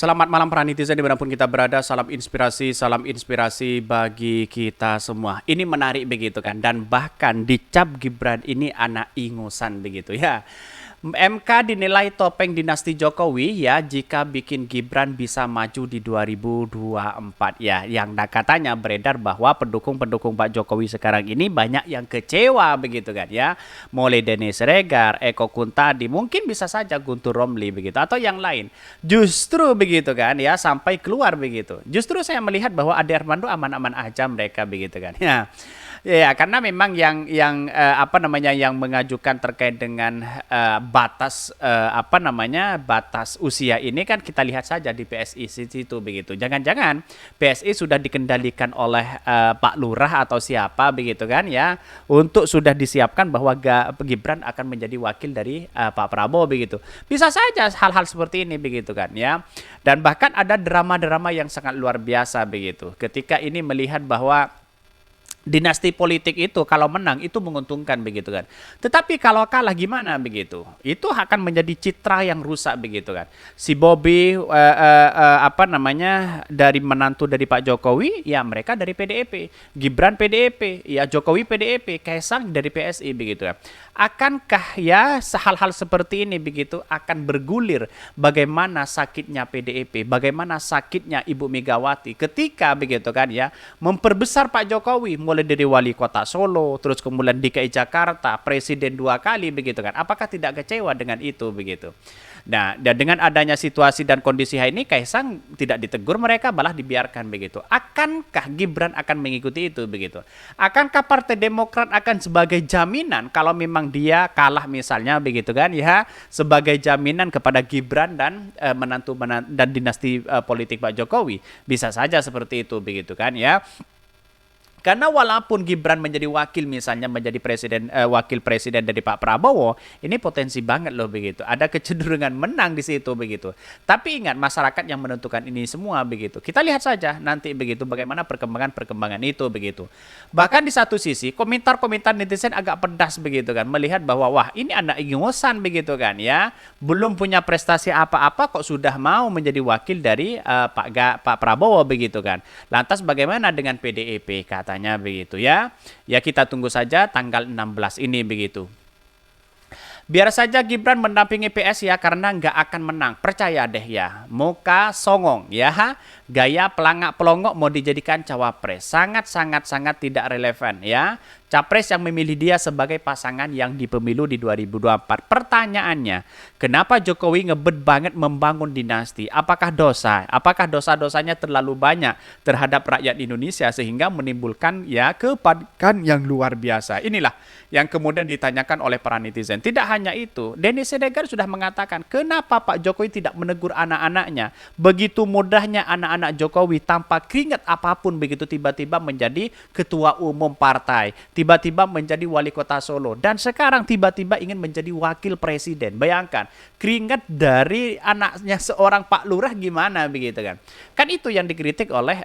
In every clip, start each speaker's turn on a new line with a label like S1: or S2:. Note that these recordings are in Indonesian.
S1: Selamat malam para netizen dimanapun kita berada, salam inspirasi bagi kita semua. Ini menarik begitu kan, dan bahkan dicap Gibran ini anak ingusan begitu ya. MK dinilai topeng dinasti Jokowi ya jika bikin Gibran bisa maju di 2024 ya. Yang katanya beredar bahwa pendukung-pendukung Pak Jokowi sekarang ini banyak yang kecewa begitu kan ya. Mulai Denny Siregar, Eko Kuntadi, mungkin bisa saja Guntur Romli begitu atau yang lain. Justru begitu kan ya sampai keluar begitu. Justru saya melihat bahwa Ade Armando aman-aman aja mereka begitu kan ya. Ya, karena memang yang mengajukan terkait dengan batas usia ini kan kita lihat saja di PSI situ begitu. Jangan-jangan PSI sudah dikendalikan oleh Pak Lurah atau siapa begitu kan ya, untuk sudah disiapkan bahwa Gibran akan menjadi wakil dari Pak Prabowo begitu. Bisa saja hal-hal seperti ini begitu kan ya. Dan bahkan ada drama-drama yang sangat luar biasa begitu. Ketika ini melihat bahwa dinasti politik itu kalau menang itu menguntungkan begitu kan. Tetapi kalau kalah gimana begitu? Itu akan menjadi citra yang rusak begitu kan. Si Bobby dari menantu dari Pak Jokowi, ya mereka dari PDIP, Gibran PDIP, ya Jokowi PDIP, Kaisang dari PSI begitu kan. Akankah ya hal-hal seperti ini begitu akan bergulir bagaimana sakitnya PDIP, bagaimana sakitnya Ibu Megawati ketika begitu kan ya memperbesar Pak Jokowi mulai dari wali kota Solo, terus kemudian DKI Jakarta, presiden 2 kali begitu kan. Apakah tidak kecewa dengan itu begitu? Nah, dan dengan adanya situasi dan kondisi ini, Kaisang tidak ditegur mereka, malah dibiarkan begitu. Akankah Gibran akan mengikuti itu begitu? Akankah Partai Demokrat akan sebagai jaminan kalau memang dia kalah misalnya begitu kan ya, sebagai jaminan kepada Gibran dan menantu dan dinasti politik Pak Jokowi? Bisa saja seperti itu begitu kan ya. Karena walaupun Gibran menjadi wakil misalnya menjadi wakil presiden dari Pak Prabowo, ini potensi banget loh begitu. Ada kecenderungan menang di situ begitu. Tapi ingat masyarakat yang menentukan ini semua begitu. Kita lihat saja nanti begitu bagaimana perkembangan itu begitu. Bahkan di satu sisi komentar-komentar netizen agak pedas begitu kan, melihat bahwa wah ini anak ingusan begitu kan ya, belum punya prestasi apa-apa kok sudah mau menjadi wakil dari Pak Prabowo begitu kan. Lantas bagaimana dengan PDIP katanya begitu ya. Ya kita tunggu saja tanggal 16 ini begitu. Biar saja Gibran mendampingi PS ya karena nggak akan menang. Percaya deh ya. Muka songong ya. Gaya pelangak pelongok mau dijadikan cawapres. Sangat tidak relevan ya. Capres yang memilih dia sebagai pasangan yang di pemilu di 2024. Pertanyaannya, kenapa Jokowi ngebet banget membangun dinasti? Apakah dosa? Apakah dosa-dosanya terlalu banyak terhadap rakyat Indonesia sehingga menimbulkan ya kepanikan yang luar biasa? Inilah yang kemudian ditanyakan oleh para netizen. Tidak hanya itu, Denny Siregar sudah mengatakan, kenapa Pak Jokowi tidak menegur anak-anaknya? Begitu mudahnya anak-anak Jokowi tanpa keringat apapun begitu tiba-tiba menjadi ketua umum partai, tiba-tiba menjadi wali kota Solo, dan sekarang tiba-tiba ingin menjadi wakil presiden. Bayangkan, keringat dari anaknya seorang Pak Lurah gimana begitu kan. Kan itu yang dikritik oleh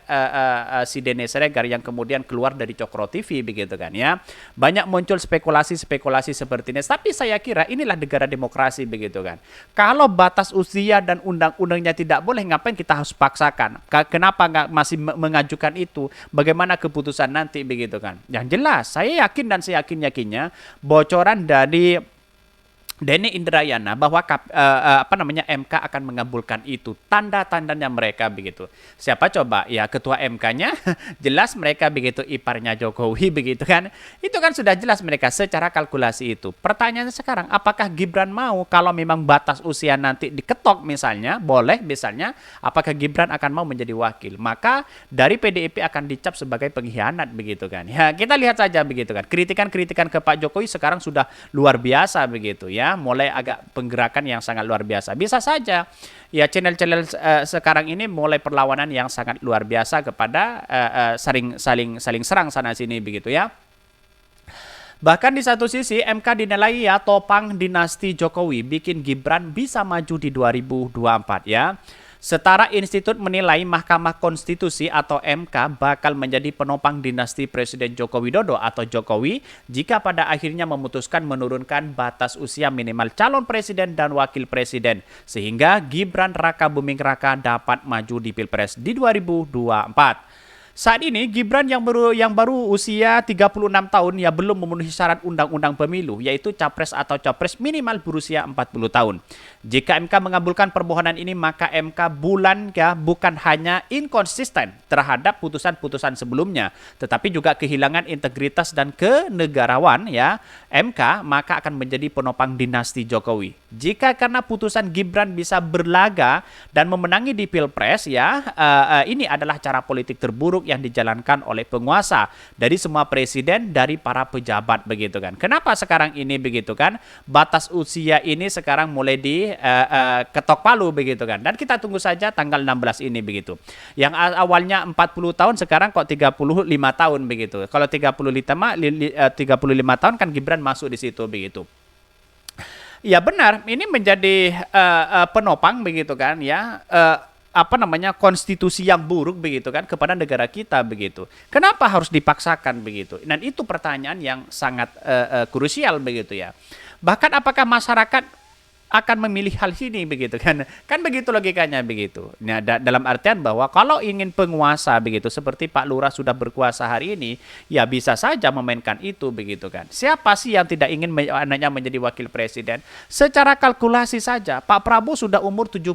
S1: si Denny Siregar yang kemudian keluar dari Cokro TV begitu kan ya. Banyak muncul spekulasi-spekulasi seperti ini, tapi saya kira inilah negara demokrasi begitu kan. Kalau batas usia dan undang-undangnya tidak boleh, ngapain kita harus paksakan? Kenapa nggak masih mengajukan itu? Bagaimana keputusan nanti begitu kan? Yang jelas, saya yakin dan saya yakinnya bocoran dari Denny Indrayana bahwa MK akan mengabulkan itu, tanda-tandanya mereka begitu. Siapa coba? Ya ketua MK-nya jelas mereka begitu, iparnya Jokowi begitu kan. Itu kan sudah jelas mereka secara kalkulasi itu. Pertanyaannya sekarang, apakah Gibran mau kalau memang batas usia nanti diketok misalnya, boleh misalnya, apakah Gibran akan mau menjadi wakil? Maka dari PDIP akan dicap sebagai pengkhianat begitu kan. Ya kita lihat saja begitu kan. Kritikan-kritikan ke Pak Jokowi sekarang sudah luar biasa begitu ya. Mulai agak penggerakan yang sangat luar biasa. Bisa saja ya channel-channel sekarang ini mulai perlawanan yang sangat luar biasa kepada saling serang sana sini begitu ya. Bahkan di satu sisi MK dinilai topang dinasti Jokowi bikin Gibran bisa maju di 2024 ya. Setara Institut menilai Mahkamah Konstitusi atau MK bakal menjadi penopang dinasti Presiden Joko Widodo atau Jokowi jika pada akhirnya memutuskan menurunkan batas usia minimal calon presiden dan wakil presiden sehingga Gibran Rakabuming Raka dapat maju di Pilpres di 2024. Saat ini Gibran yang baru usia 36 tahun ya belum memenuhi syarat undang-undang pemilu yaitu capres atau cawapres minimal berusia 40 tahun. Jika MK mengabulkan permohonan ini maka MK bukan hanya inkonsisten terhadap putusan-putusan sebelumnya tetapi juga kehilangan integritas dan kenegarawan ya MK maka akan menjadi penopang dinasti Jokowi. Jika karena putusan Gibran bisa berlaga dan memenangi di Pilpres ya ini adalah cara politik terburuk yang dijalankan oleh penguasa dari semua presiden dari para pejabat begitu kan. Kenapa sekarang ini begitu kan? Batas usia ini sekarang mulai di ketok palu begitu kan. Dan kita tunggu saja tanggal 16 ini begitu. Yang awalnya 40 tahun sekarang kok 35 tahun begitu. Kalau 35 tahun kan Gibran masuk di situ begitu. Ya benar, ini menjadi penopang begitu kan ya. Konstitusi yang buruk begitu kan kepada negara kita begitu. Kenapa harus dipaksakan begitu? Dan itu pertanyaan yang sangat krusial begitu ya. Bahkan apakah masyarakat akan memilih hal ini begitu kan? Kan begitu logikanya begitu. Nah, dalam artian bahwa kalau ingin penguasa begitu seperti Pak Lurah sudah berkuasa hari ini, ya bisa saja memainkan itu begitu kan. Siapa sih yang tidak ingin anaknya menjadi wakil presiden? Secara kalkulasi saja Pak Prabowo sudah umur 70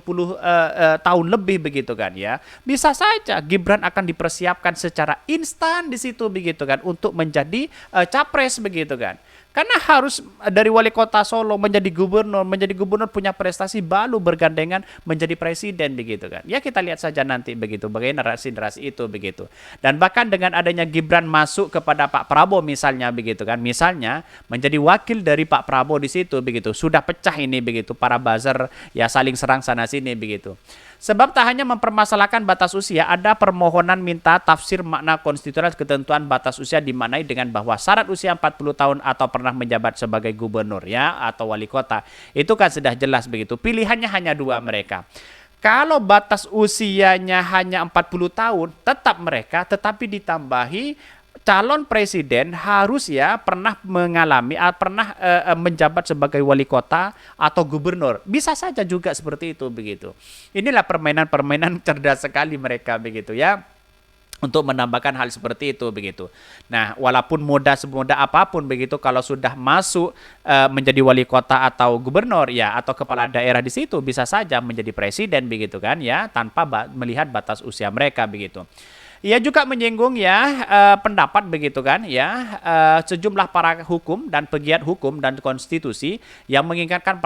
S1: tahun lebih begitu kan ya. Bisa saja Gibran akan dipersiapkan secara instan di situ begitu kan untuk menjadi capres begitu kan. Karena harus dari wali kota Solo menjadi gubernur punya prestasi baru bergandengan menjadi presiden begitu kan. Ya kita lihat saja nanti begitu bagaimana narasi-narasi itu begitu. Dan bahkan dengan adanya Gibran masuk kepada Pak Prabowo misalnya begitu kan. Misalnya menjadi wakil dari Pak Prabowo di situ begitu. Sudah pecah ini begitu para buzzer ya saling serang sana sini begitu. Sebab tak hanya mempermasalahkan batas usia, ada permohonan minta tafsir makna konstitusional ketentuan batas usia dimaknai dengan bahwa syarat usia 40 tahun atau pernah menjabat sebagai gubernur ya atau wali kota. Itu kan sudah jelas begitu. Pilihannya hanya dua mereka. Kalau batas usianya hanya 40 tahun, tetap mereka tetapi ditambahi calon presiden harus ya pernah menjabat sebagai wali kota atau gubernur. Bisa saja juga seperti itu begitu. Inilah permainan cerdas sekali mereka begitu ya. Untuk menambahkan hal seperti itu begitu. Nah, walaupun semudah apapun begitu kalau sudah masuk menjadi wali kota atau gubernur ya atau kepala daerah di situ bisa saja menjadi presiden begitu kan ya tanpa melihat batas usia mereka begitu. Ia juga menyinggung ya pendapat begitu kan ya sejumlah para hukum dan pegiat hukum dan konstitusi yang mengingatkan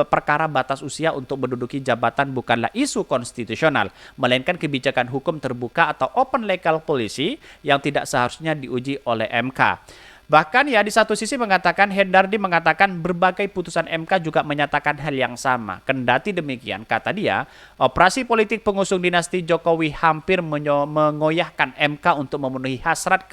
S1: perkara batas usia untuk menduduki jabatan bukanlah isu konstitusional melainkan kebijakan hukum terbuka atau open legal policy yang tidak seharusnya diuji oleh MK. Bahkan ya di satu sisi Hendardi mengatakan berbagai putusan MK juga menyatakan hal yang sama. Kendati demikian, kata dia, operasi politik pengusung dinasti Jokowi hampir mengoyahkan MK untuk memenuhi hasrat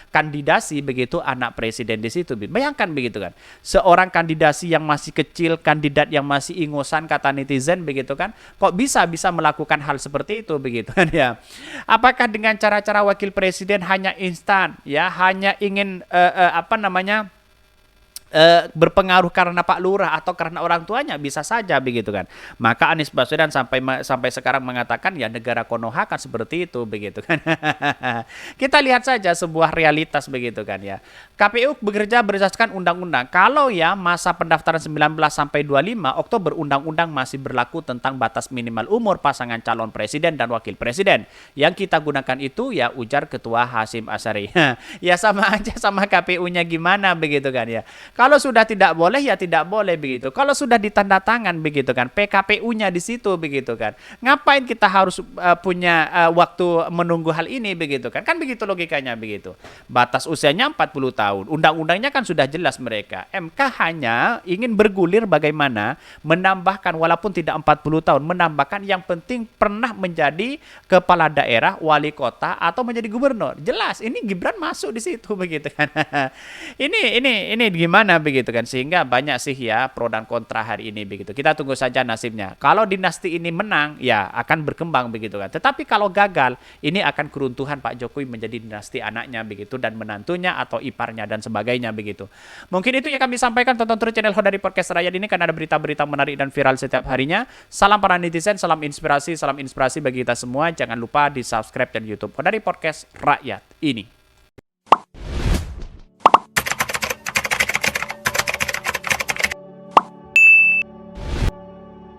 S1: kandidasi begitu anak presiden di situ. Bayangkan begitu kan. Seorang kandidasi yang masih kecil, kandidat yang masih ingusan kata netizen begitu kan. Kok bisa melakukan hal seperti itu begitu kan ya. Apakah dengan cara-cara wakil presiden hanya instan ya, hanya ingin berpengaruh karena Pak Lurah atau karena orang tuanya bisa saja begitu kan. Maka Anies Baswedan sampai sekarang mengatakan ya negara Konoha kan seperti itu begitu kan. Kita lihat saja sebuah realitas begitu kan ya. KPU bekerja berdasarkan undang-undang. Kalau ya masa pendaftaran 19 sampai 25 Oktober undang-undang masih berlaku tentang batas minimal umur pasangan calon presiden dan wakil presiden. Yang kita gunakan itu ya ujar Ketua Hasyim Asyari. Ya sama aja sama KPU-nya gimana begitu kan ya. Kalau sudah tidak boleh ya tidak boleh begitu. Kalau sudah ditanda tangan begitu kan, PKPU-nya di situ begitu kan. Ngapain kita harus punya waktu menunggu hal ini begitu kan? Kan begitu logikanya begitu. Batas usianya 40 tahun. Undang-undangnya kan sudah jelas mereka. MK hanya ingin bergulir bagaimana menambahkan walaupun tidak 40 tahun, menambahkan yang penting pernah menjadi kepala daerah, wali kota atau menjadi gubernur. Jelas ini Gibran masuk di situ begitu kan. Ini gimana gimana begitu kan, sehingga banyak sih ya pro dan kontra hari ini begitu. Kita tunggu saja nasibnya. Kalau dinasti ini menang ya akan berkembang begitu kan, tetapi kalau gagal ini akan keruntuhan Pak Jokowi menjadi dinasti anaknya begitu, dan menantunya atau iparnya dan sebagainya begitu. Mungkin itu yang kami sampaikan. Tonton terus channel Hodari Podcast Rakyat ini karena ada berita-berita menarik dan viral setiap harinya. Salam para netizen, salam inspirasi bagi kita semua. Jangan lupa di subscribe dan YouTube Hodari Podcast Rakyat ini.